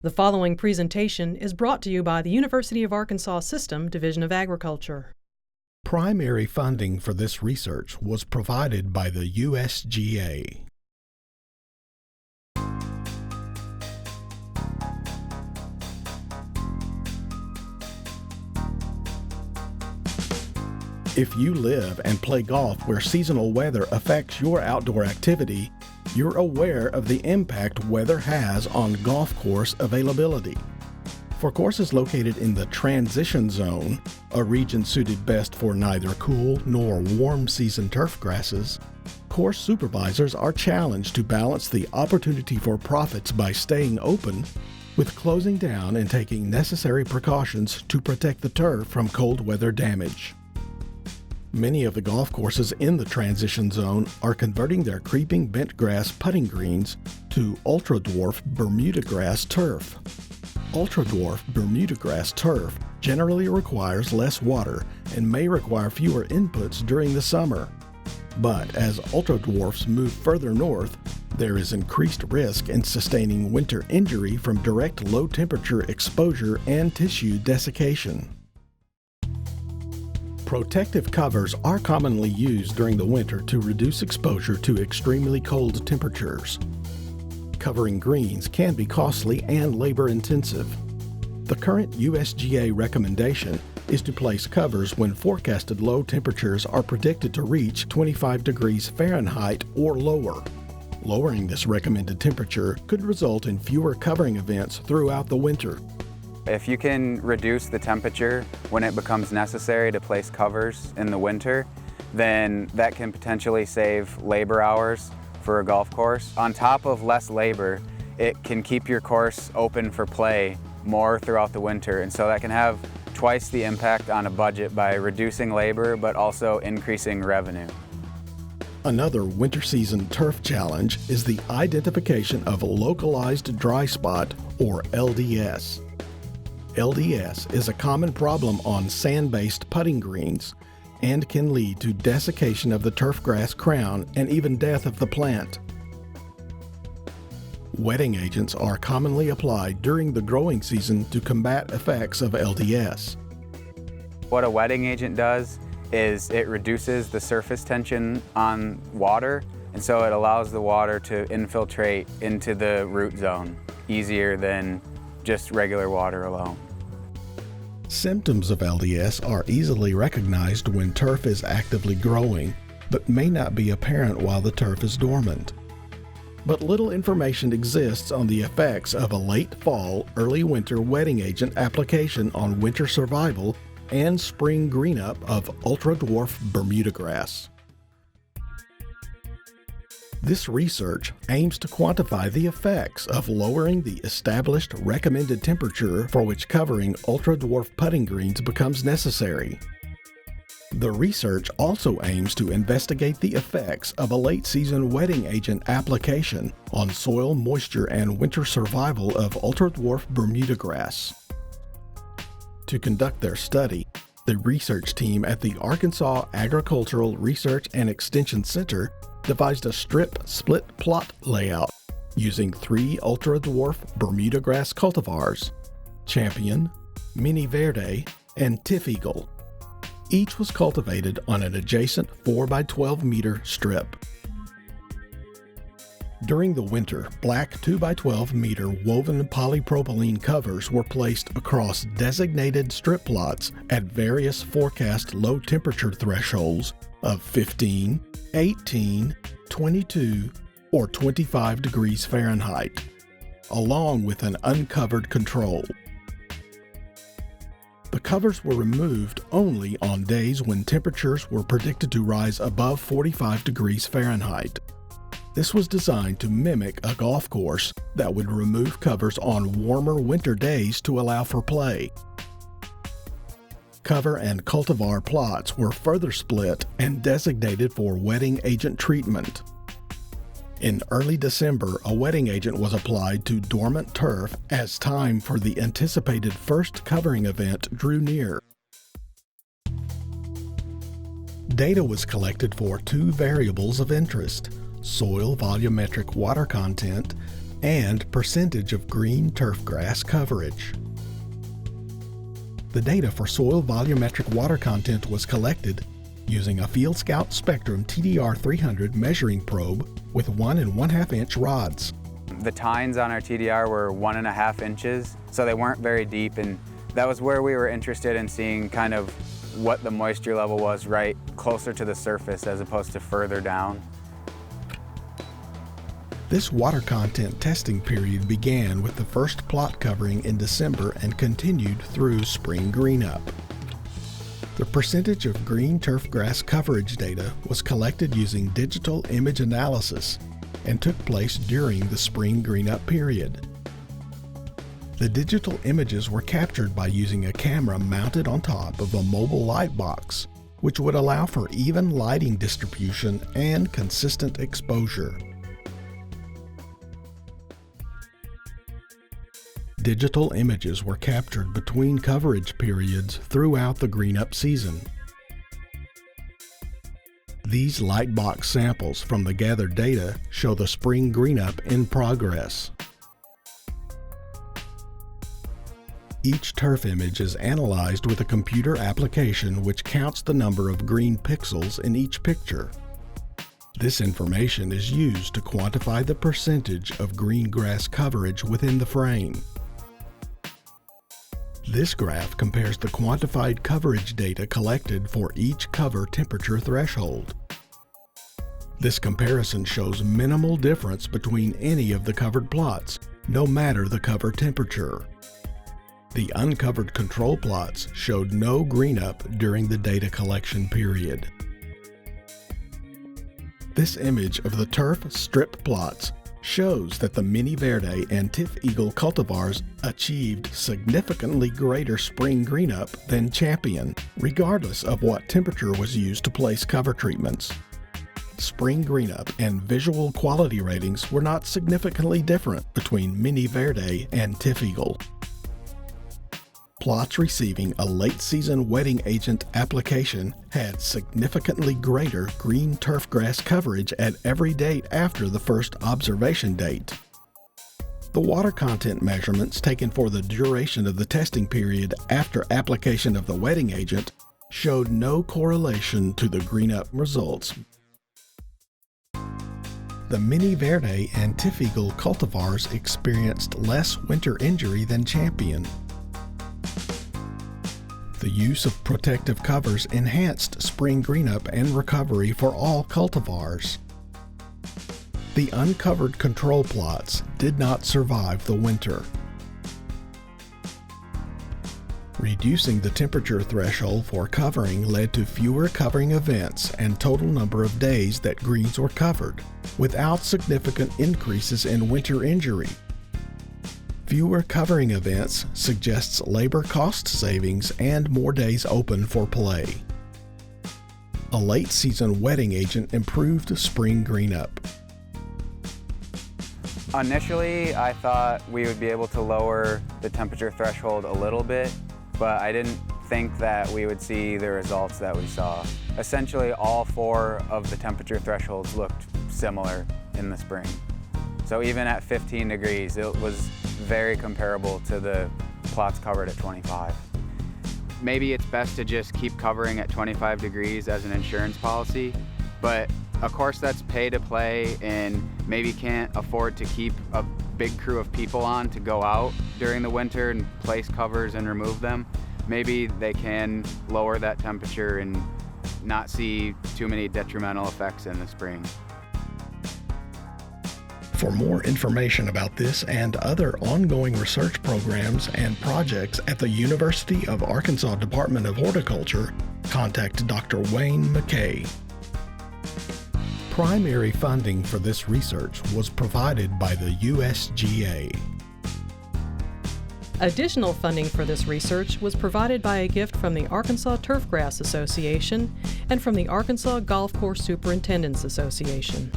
The following presentation is brought to you by the University of Arkansas System Division of Agriculture. Primary funding for this research was provided by the USGA. If you live and play golf where seasonal weather affects your outdoor activity, you're aware of the impact weather has on golf course availability. For courses located in the transition zone, a region suited best for neither cool nor warm season turf grasses, course supervisors are challenged to balance the opportunity for profits by staying open with closing down and taking necessary precautions to protect the turf from cold weather damage. Many of the golf courses in the transition zone are converting their creeping bent grass putting greens to ultra-dwarf Bermuda grass turf. Ultra-dwarf Bermuda grass turf generally requires less water and may require fewer inputs during the summer. But as ultra-dwarfs move further north, there is increased risk in sustaining winter injury from direct low-temperature exposure and tissue desiccation. Protective covers are commonly used during the winter to reduce exposure to extremely cold temperatures. Covering greens can be costly and labor-intensive. The current USGA recommendation is to place covers when forecasted low temperatures are predicted to reach 25 degrees Fahrenheit or lower. Lowering this recommended temperature could result in fewer covering events throughout the winter. If you can reduce the temperature when it becomes necessary to place covers in the winter, then that can potentially save labor hours for a golf course. On top of less labor, it can keep your course open for play more throughout the winter, and so that can have twice the impact on a budget by reducing labor but also increasing revenue. Another winter season turf challenge is the identification of localized dry spot, or LDS. LDS is a common problem on sand-based putting greens and can lead to desiccation of the turfgrass crown and even death of the plant. Wetting agents are commonly applied during the growing season to combat effects of LDS. What a wetting agent does is it reduces the surface tension on water, and so it allows the water to infiltrate into the root zone easier than just regular water alone. Symptoms of LDS are easily recognized when turf is actively growing, but may not be apparent while the turf is dormant. But little information exists on the effects of a late fall, early winter wetting agent application on winter survival and spring greenup of ultra-dwarf Bermuda grass. This research aims to quantify the effects of lowering the established recommended temperature for which covering ultra-dwarf putting greens becomes necessary. The research also aims to investigate the effects of a late-season wetting agent application on soil moisture and winter survival of ultra-dwarf Bermuda grass. To conduct their study, the research team at the Arkansas Agricultural Research and Extension Center devised a strip split plot layout using 3 ultra-dwarf Bermuda grass cultivars, Champion, Mini Verde, and Tiff Eagle. Each was cultivated on an adjacent 4x12 meter strip. During the winter, black 2x12 meter woven polypropylene covers were placed across designated strip plots at various forecast low temperature thresholds of 15, 18, 22, or 25 degrees Fahrenheit, along with an uncovered control. The covers were removed only on days when temperatures were predicted to rise above 45 degrees Fahrenheit. This was designed to mimic a golf course that would remove covers on warmer winter days to allow for play. Cover and cultivar plots were further split and designated for wetting agent treatment. In early December, a wetting agent was applied to dormant turf as time for the anticipated first covering event drew near. Data was collected for 2 variables of interest: soil volumetric water content and percentage of green turfgrass coverage. The data for soil volumetric water content was collected using a Field Scout Spectrum TDR 300 measuring probe with 1 1/2 inch rods. The tines on our TDR were 1.5 inches, so they weren't very deep, and that was where we were interested in seeing kind of what the moisture level was right closer to the surface as opposed to further down. This water content testing period began with the first plot covering in December and continued through spring green-up. The percentage of green turfgrass coverage data was collected using digital image analysis and took place during the spring green-up period. The digital images were captured by using a camera mounted on top of a mobile light box, which would allow for even lighting distribution and consistent exposure. Digital images were captured between coverage periods throughout the green-up season. These light box samples from the gathered data show the spring green-up in progress. Each turf image is analyzed with a computer application which counts the number of green pixels in each picture. This information is used to quantify the percentage of green grass coverage within the frame. This graph compares the quantified coverage data collected for each cover temperature threshold. This comparison shows minimal difference between any of the covered plots, no matter the cover temperature. The uncovered control plots showed no green-up during the data collection period. This image of the turf strip plots shows that the Mini Verde and Tiff Eagle cultivars achieved significantly greater spring green-up than Champion, regardless of what temperature was used to place cover treatments. Spring green-up and visual quality ratings were not significantly different between Mini Verde and Tiff Eagle. Plots receiving a late-season wetting agent application had significantly greater green turfgrass coverage at every date after the first observation date. The water content measurements taken for the duration of the testing period after application of the wetting agent showed no correlation to the green-up results. The Mini Verde and Tiff Eagle cultivars experienced less winter injury than Champion. The use of protective covers enhanced spring green-up and recovery for all cultivars. The uncovered control plots did not survive the winter. Reducing the temperature threshold for covering led to fewer covering events and total number of days that greens were covered, without significant increases in winter injury. Fewer covering events suggests labor cost savings and more days open for play. A late-season wetting agent improved spring green-up. Initially, I thought we would be able to lower the temperature threshold a little bit, but I didn't think that we would see the results that we saw. Essentially, all 4 of the temperature thresholds looked similar in the spring. So even at 15 degrees, it was very comparable to the plots covered at 25. Maybe it's best to just keep covering at 25 degrees as an insurance policy, but of course that's pay to play and maybe can't afford to keep a big crew of people on to go out during the winter and place covers and remove them. Maybe they can lower that temperature and not see too many detrimental effects in the spring. For more information about this and other ongoing research programs and projects at the University of Arkansas Department of Horticulture, contact Dr. Wayne McKay. Primary funding for this research was provided by the USGA. Additional funding for this research was provided by a gift from the Arkansas Turfgrass Association and from the Arkansas Golf Course Superintendents Association.